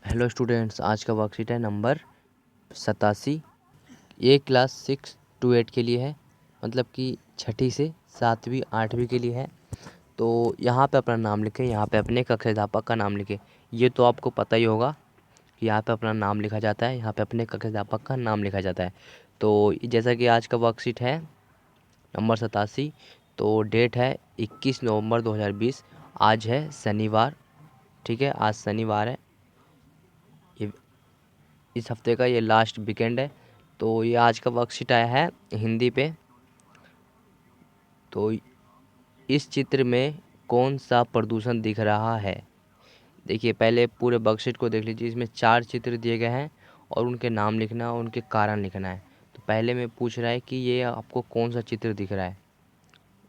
Hello students, आज का worksheet है नंबर 87। ये क्लास 6 to 8 के लिए है, मतलब कि छठी से 7वीं 8वीं के लिए है। तो यहाँ पे अपना नाम लिखें, यहाँ पे अपने कक्षा अध्यापक का नाम लिखें। ये तो आपको पता ही होगा कि यहाँ पे अपना नाम लिखा जाता है, यहाँ पे अपने कक्षा अध्यापक का नाम लिखा जाता है। तो जैसा कि आज का वर्कशीट है नंबर 87, तो डेट है 21 नवंबर 2020। आज है शनिवार, ठीक है, आज शनिवार है। ये इस हफ्ते का ये लास्ट वीकेंड है। तो ये आज का वर्कशीट आया है हिंदी पे। तो इस चित्र में कौन सा प्रदूषण दिख रहा है? देखिए, पहले पूरे वर्कशीट को देख लीजिए। इसमें 4 चित्र दिए गए हैं और उनके नाम लिखना और उनके कारण लिखना है। तो पहले में पूछ रहा है कि ये आपको कौन सा चित्र दिख रहा है।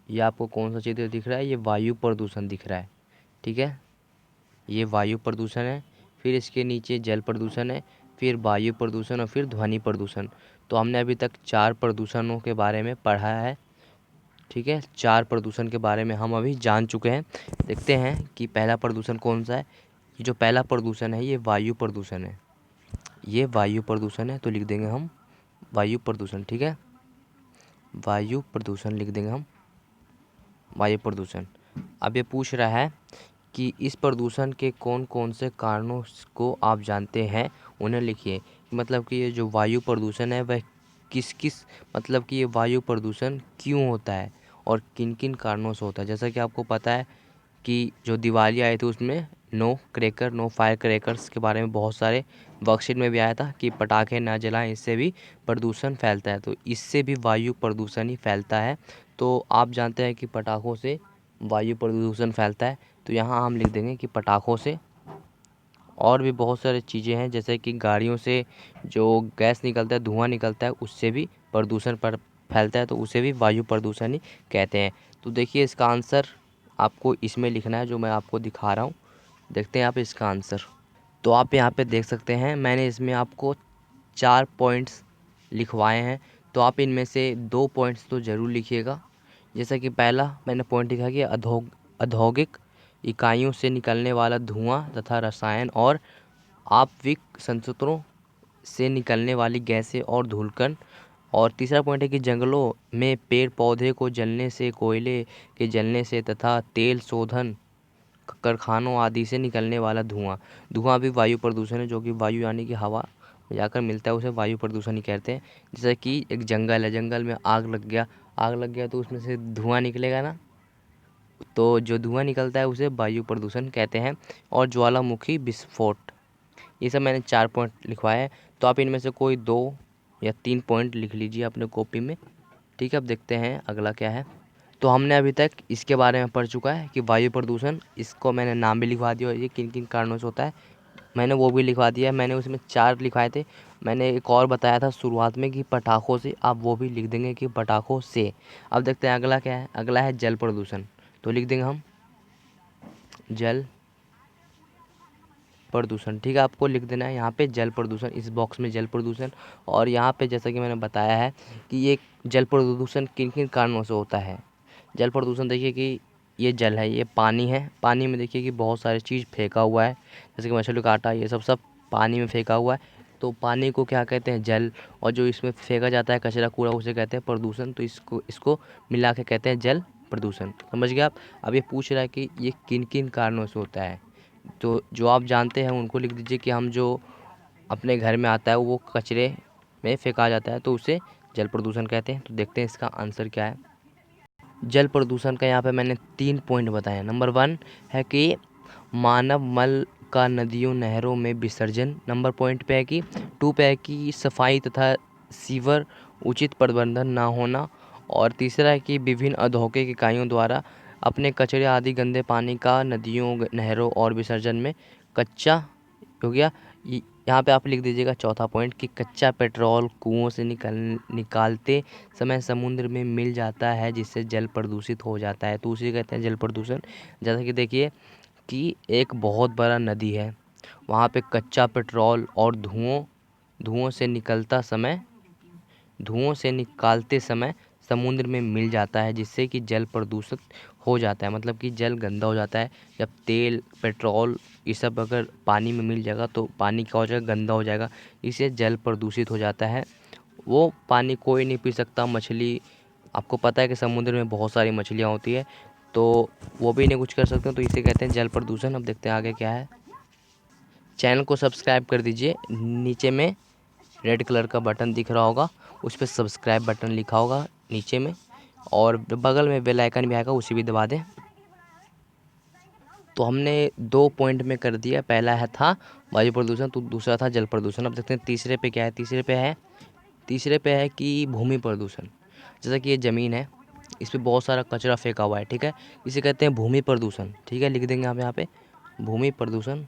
ये आपको कौन सा चित्र दिख रहा है? ये वायु प्रदूषण दिख रहा है, ठीक है। ये वायु प्रदूषण है। फिर इसके नीचे जल प्रदूषण है, फिर वायु प्रदूषण और फिर ध्वनि प्रदूषण। तो हमने अभी तक 4 प्रदूषणों के बारे में पढ़ा है, ठीक है। 4 प्रदूषण के बारे में हम अभी जान चुके हैं। देखते हैं कि पहला प्रदूषण कौन सा है। ये जो पहला प्रदूषण है ये वायु प्रदूषण है। ये वायु प्रदूषण है, तो लिख देंगे हम वायु प्रदूषण, ठीक है। वायु प्रदूषण लिख देंगे हम वायु प्रदूषण। अब ये पूछ रहा है कि इस प्रदूषण के कौन कौन से कारणों को आप जानते हैं, उन्हें लिखिए। मतलब कि ये जो वायु प्रदूषण है वह किस किस, मतलब कि ये वायु प्रदूषण क्यों होता है और किन किन कारणों से होता है। जैसा कि आपको पता है कि जो दिवाली आई थी उसमें नो फायर क्रैकर्स के बारे में बहुत सारे वर्कशीट में भी आया था कि पटाखे ना जलाएं, इससे भी प्रदूषण फैलता है। तो इससे भी वायु प्रदूषण ही फैलता है। तो आप जानते हैं कि पटाखों से वायु प्रदूषण फैलता है। तो यहाँ हम लिख देंगे कि पटाखों से। और भी बहुत सारी चीज़ें हैं, जैसे कि गाड़ियों से जो गैस निकलता है, धुआं निकलता है, उससे भी प्रदूषण पर फैलता है, तो उसे भी वायु प्रदूषण ही कहते हैं। तो देखिए, इसका आंसर आपको इसमें लिखना है जो मैं आपको दिखा रहा हूँ। देखते हैं आप इसका आंसर। तो आप यहाँ पे देख सकते हैं, मैंने इसमें आपको 4 पॉइंट्स लिखवाए हैं। तो आप इनमें से 2 पॉइंट्स तो ज़रूर लिखिएगा। जैसा कि पहला मैंने पॉइंट लिखा कि औद्योगिक इकाइयों से निकलने वाला धुआं तथा रसायन और आपविक संयंत्रों से निकलने वाली गैसें और धूलकण। और तीसरा पॉइंट है कि जंगलों में पेड़ पौधे को जलने से, कोयले के जलने से तथा तेल शोधन कारखानों आदि से निकलने वाला धुआं। धुआं भी वायु प्रदूषण है, जो कि वायु यानी कि हवा में जाकर मिलता है, उसे वायु प्रदूषण ही कहते हैं। जैसे कि एक जंगल है, जंगल में आग लग गया तो उसमें से धुआं निकलेगा ना, तो जो धुआं निकलता है उसे वायु प्रदूषण कहते हैं। और ज्वालामुखी विस्फोट। ये सब मैंने 4 पॉइंट लिखवाए हैं। तो आप इनमें से कोई 2 या 3 पॉइंट लिख लीजिए अपने कॉपी में, ठीक है। अब देखते हैं अगला क्या है। तो हमने अभी तक इसके बारे में पढ़ चुका है कि वायु प्रदूषण, इसको मैंने नाम भी लिखवा दिया और ये किन किन कारणों से होता है मैंने वो भी लिखवा दिया है। मैंने उसमें 4 लिखवाए थे। मैंने एक और बताया था शुरुआत में कि पटाखों से, आप वो भी लिख देंगे कि पटाखों से। अब देखते हैं अगला क्या है। अगला है जल प्रदूषण। तो लिख देंगे हम जल प्रदूषण, ठीक है। आपको लिख देना है यहाँ पे जल प्रदूषण, इस बॉक्स में जल प्रदूषण। और यहाँ पे जैसा कि मैंने बताया है कि ये जल प्रदूषण किन किन कारणों से होता है। जल प्रदूषण देखिए कि ये जल है, ये पानी है। पानी में देखिए कि बहुत सारी चीज़ फेंका हुआ है, जैसे कि मछली का आटा, ये सब सब पानी में फेंका हुआ है। तो पानी को क्या कहते हैं? जल। और जो इसमें फेंका जाता है कचरा कूड़ा, उसे कहते हैं प्रदूषण। तो इसको इसको मिला के कहते हैं जल प्रदूषण। समझ गए आप? अब ये पूछ रहा है कि ये किन किन कारणों से होता है। तो जो आप जानते हैं उनको लिख दीजिए कि हम जो अपने घर में आता है वो कचरे में फेंका जाता है, तो उसे जल प्रदूषण कहते हैं। तो देखते हैं इसका आंसर क्या है। जल प्रदूषण का यहाँ पे मैंने 3 पॉइंट बताए। नंबर 1 है कि मानव मल का नदियों नहरों में विसर्जन। नंबर पॉइंट पे है कि 2 पे है कि सफाई तथा सीवर उचित प्रबंधन ना होना। और तीसरा है कि विभिन्न औद्योगिक इकाइयों द्वारा अपने कचरे आदि गंदे पानी का नदियों नहरों और विसर्जन में। कच्चा हो गया। यहाँ पे आप लिख दीजिएगा चौथा पॉइंट कि कच्चा पेट्रोल कुओं से निकालते समय समुद्र में मिल जाता है, जिससे जल प्रदूषित हो जाता है, तो उसे कहते हैं जल प्रदूषण। जैसा कि देखिए कि एक बहुत बड़ा नदी है, वहाँ पे कच्चा पेट्रोल और धुओं से निकालते समय समुद्र में मिल जाता है, जिससे कि जल प्रदूषित हो जाता है, मतलब कि जल गंदा हो जाता है। जब तेल पेट्रोल ये सब अगर पानी में मिल जाएगा तो पानी क्या हो जाएगा, गंदा हो जाएगा, इससे जल प्रदूषित हो जाता है। वो पानी कोई नहीं पी सकता। मछली, आपको पता है कि समुद्र में बहुत सारी मछलियाँ होती है, तो वो भी नहीं कुछ कर सकते, तो इसे कहते हैं जल प्रदूषण। अब देखते हैं आगे क्या है। चैनल को सब्सक्राइब कर दीजिए, नीचे में रेड कलर का बटन दिख रहा होगा, उस पर सब्सक्राइब बटन लिखा होगा नीचे में, और बगल में बेल आइकन भी आएगा, उसे भी दबा दें। तो हमने 2 पॉइंट में कर दिया। पहला है था वायु प्रदूषण, तो दूसरा था जल प्रदूषण। अब देखते हैं तीसरे पे क्या है। तीसरे पे है कि भूमि प्रदूषण। जैसा कि ये ज़मीन है, इस पे बहुत सारा कचरा फेंका हुआ है, ठीक है, इसे कहते हैं भूमि प्रदूषण। ठीक है, लिख देंगे आप यहाँ पे भूमि प्रदूषण।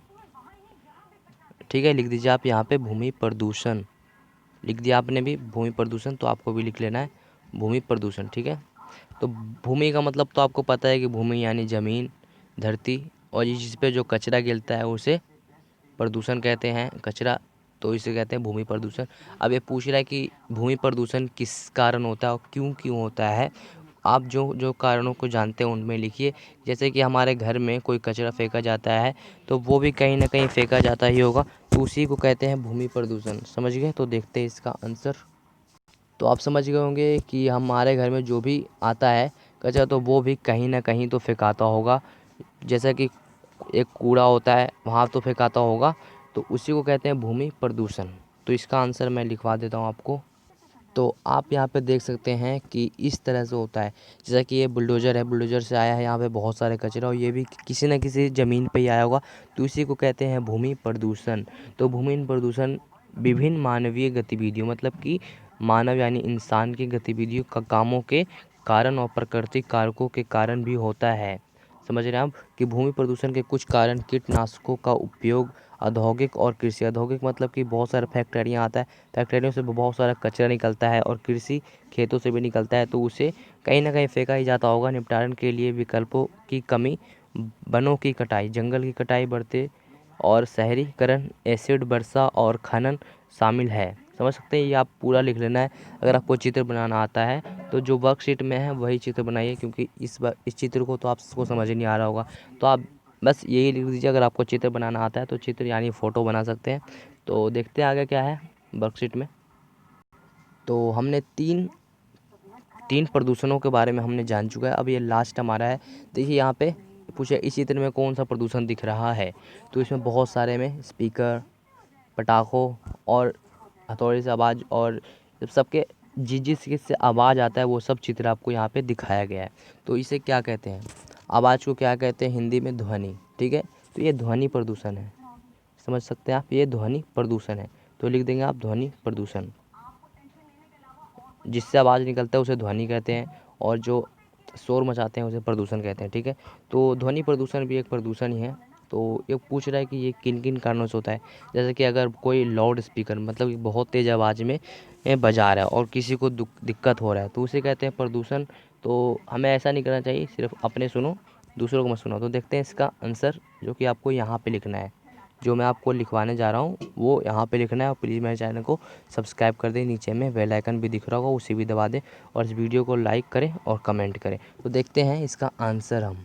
ठीक है, लिख दीजिए आप यहाँ पे भूमि प्रदूषण। लिख दिया आपने भी भूमि प्रदूषण, तो आपको भी लिख लेना है भूमि प्रदूषण। ठीक है, तो भूमि का मतलब तो आपको पता है कि भूमि यानी ज़मीन, धरती, और जिस पे जो कचरा गिरता है उसे प्रदूषण कहते हैं, कचरा, तो इसे कहते हैं भूमि प्रदूषण। अब ये पूछ रहा है कि भूमि प्रदूषण किस कारण होता है और क्यों क्यों होता है। आप जो जो कारणों को जानते हैं उनमें लिखिए। जैसे कि हमारे घर में कोई कचरा फेंका जाता है, तो वो भी कहीं ना कहीं फेंका जाता ही होगा, तो उसी को कहते हैं भूमि प्रदूषण। समझ गए? तो देखते हैं इसका आंसर। तो आप समझ गए होंगे कि हमारे घर में जो भी आता है कचरा, तो वो भी कहीं ना कहीं तो फेंकाता होगा। जैसा कि एक कूड़ा होता है, वहाँ तो फेंकाता होगा, तो उसी को कहते हैं भूमि प्रदूषण। तो इसका आंसर मैं लिखवा देता हूँ आपको। तो आप यहाँ पे देख सकते हैं कि इस तरह से होता है। जैसा कि ये बुलडोज़र है, बुलडोज़र से आया है यहाँ पे बहुत सारे कचरा, और ये भी किसी न किसी ज़मीन पे ही आया होगा, तो इसी को कहते हैं भूमि प्रदूषण। तो भूमि प्रदूषण विभिन्न मानवीय गतिविधियों, मतलब कि मानव यानी इंसान की गतिविधियों का कामों के कारण और प्राकृतिक कारकों के कारण भी होता है। समझ रहे हैं आप कि भूमि प्रदूषण के कुछ कारण कीटनाशकों का उपयोग, औद्योगिक और कृषि। औद्योगिक मतलब कि बहुत सारे फैक्ट्रियाँ आता है, फैक्ट्रियों से बहुत सारा कचरा निकलता है, और कृषि खेतों से भी निकलता है, तो उसे कहीं ना कहीं फेंका ही जाता होगा। निपटान के लिए विकल्पों की कमी, वनों की कटाई, जंगल की कटाई बढ़ते, और शहरीकरण, एसिड वर्षा और खनन शामिल है। समझ सकते हैं? ये आप पूरा लिख लेना है। अगर आपको चित्र बनाना आता है तो जो वर्कशीट में है वही चित्र बनाइए, क्योंकि इस चित्र को तो आपको समझ ही नहीं आ रहा होगा, तो आप बस यही लिख दीजिए। अगर आपको चित्र बनाना आता है तो चित्र यानी फ़ोटो बना सकते हैं। तो देखते हैं आगे क्या है वर्कशीट में। तो हमने तीन तीन प्रदूषणों के बारे में हमने जान चुका है। अब ये लास्ट हमारा है। देखिए यहाँ पे पूछे इस चित्र में कौन सा प्रदूषण दिख रहा है, तो इसमें बहुत सारे में स्पीकर, पटाखों और हथौड़े से आवाज़, और जब सबके जिस से आवाज़ आता है वो सब चित्र आपको यहाँ पे दिखाया गया है। तो इसे क्या कहते हैं, आवाज़ को क्या कहते हैं हिंदी में? ध्वनि। ठीक है, तो ये ध्वनि प्रदूषण है। समझ सकते हैं आप, ये ध्वनि प्रदूषण है। तो लिख देंगे आप ध्वनि प्रदूषण। जिससे आवाज़ निकलता है उसे ध्वनि कहते हैं, और जो शोर मचाते हैं उसे प्रदूषण कहते हैं। ठीक है, तो ध्वनि प्रदूषण भी एक प्रदूषण ही है। तो ये पूछ रहा है कि ये किन किन कारणों से होता है। जैसे कि अगर कोई लाउड स्पीकर, मतलब कि बहुत तेज़ आवाज़ में बजा रहा है और किसी को दिक्कत हो रहा है, तो उसे कहते हैं प्रदूषण। तो हमें ऐसा नहीं करना चाहिए, सिर्फ अपने सुनो, दूसरों को मत सुनो। तो देखते हैं इसका आंसर, जो कि आपको यहाँ पे लिखना है। जो मैं आपको लिखवाने जा रहा हूँ वो यहाँ पे लिखना है। और प्लीज़ मेरे चैनल को सब्सक्राइब कर दें, नीचे में बेल आइकन भी दिख रहा होगा, उसे भी दबा दें, और इस वीडियो को लाइक करें और कमेंट करें। तो देखते हैं इसका आंसर हम।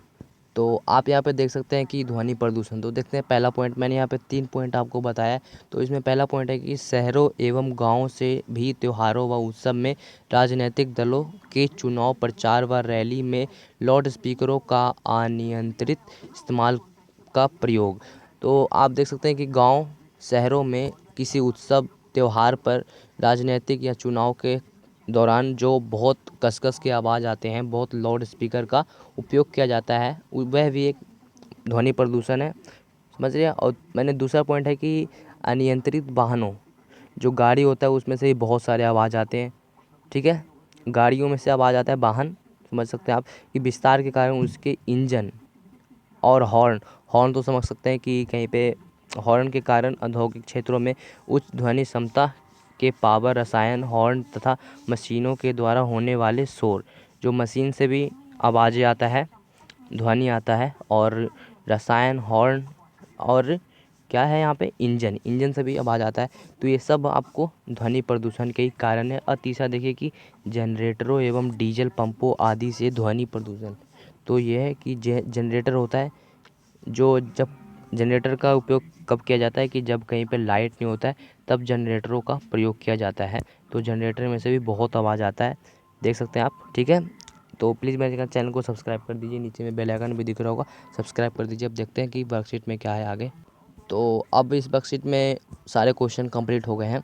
तो आप यहाँ पे देख सकते हैं कि ध्वनि प्रदूषण। तो देखते हैं पहला पॉइंट, मैंने यहाँ पे 3 पॉइंट आपको बताया है। तो इसमें पहला पॉइंट है कि शहरों एवं गाँव से भी त्योहारों व उत्सव में राजनीतिक दलों के चुनाव प्रचार व रैली में लाउड स्पीकरों का अनियंत्रित इस्तेमाल का प्रयोग। तो आप देख सकते हैं कि गांव, शहरों में किसी उत्सव त्यौहार पर राजनीतिक या चुनाव के दौरान जो बहुत कस-कस के आवाज़ आते हैं, बहुत लाउड स्पीकर का उपयोग किया जाता है, वह भी एक ध्वनि प्रदूषण है। समझ रहे हैं? और मैंने दूसरा पॉइंट है कि अनियंत्रित वाहनों, जो गाड़ी होता है उसमें से ही बहुत सारे आवाज़ आते हैं। ठीक है, गाड़ियों में से आवाज़ आता है, वाहन, समझ सकते हैं आप, कि विस्तार के कारण उसके इंजन और हॉर्न। हॉर्न तो समझ सकते हैं कि कहीं पे हॉर्न के कारण औद्योगिक क्षेत्रों में उच्च ध्वनि क्षमता के पावर रसायन, हॉर्न तथा मशीनों के द्वारा होने वाले शोर। जो मशीन से भी आवाज़ें आता है, ध्वनि आता है, और रसायन, हॉर्न, और क्या है यहाँ पे, इंजन से भी आवाज़ आता है। तो ये सब आपको ध्वनि प्रदूषण के ही कारण है। और तीसरा देखिए कि जनरेटरों एवं डीजल पंपों आदि से ध्वनि प्रदूषण। तो ये है कि जनरेटर होता है, जो जब जनरेटर का उपयोग कब किया जाता है कि जब कहीं पे लाइट नहीं होता है तब जनरेटरों का प्रयोग किया जाता है। तो जनरेटर में से भी बहुत आवाज़ आता है, देख सकते हैं आप, ठीक है। तो प्लीज़ मेरे चैनल को सब्सक्राइब कर दीजिए, नीचे में बेल आइकन भी दिख रहा होगा, सब्सक्राइब कर दीजिए। अब देखते हैं कि वर्कशीट में क्या है आगे। तो अब इस वर्कशीट में सारे क्वेश्चन कंप्लीट हो गए हैं।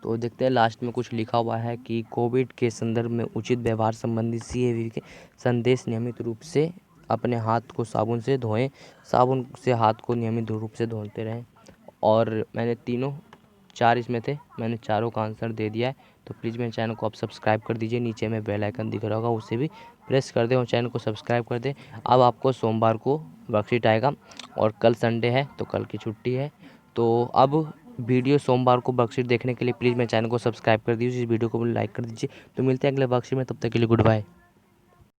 तो देखते हैं लास्ट में कुछ लिखा हुआ है कि कोविड के संदर्भ में उचित व्यवहार संबंधी CAVV के संदेश नियमित रूप से अपने हाथ को साबुन से धोएं, साबुन से हाथ को नियमित रूप से धोते रहें। और मैंने तीनों 4 इसमें थे, मैंने चारों का आंसर दे दिया है। तो प्लीज़ मेरे चैनल को आप सब्सक्राइब कर दीजिए, नीचे में बेल आइकन दिख रहा होगा उसे भी प्रेस कर दें और चैनल को सब्सक्राइब कर दें। अब आपको सोमवार को वर्कशीट आएगा और कल संडे है तो कल की छुट्टी है। तो अब वीडियो सोमवार को वर्कशीट देखने के लिए प्लीज़ मेरे चैनल को सब्सक्राइब कर दीजिए, इस वीडियो को लाइक कर दीजिए। तो मिलते हैं अगले वर्कशीट में, तब तक के लिए गुड बाय।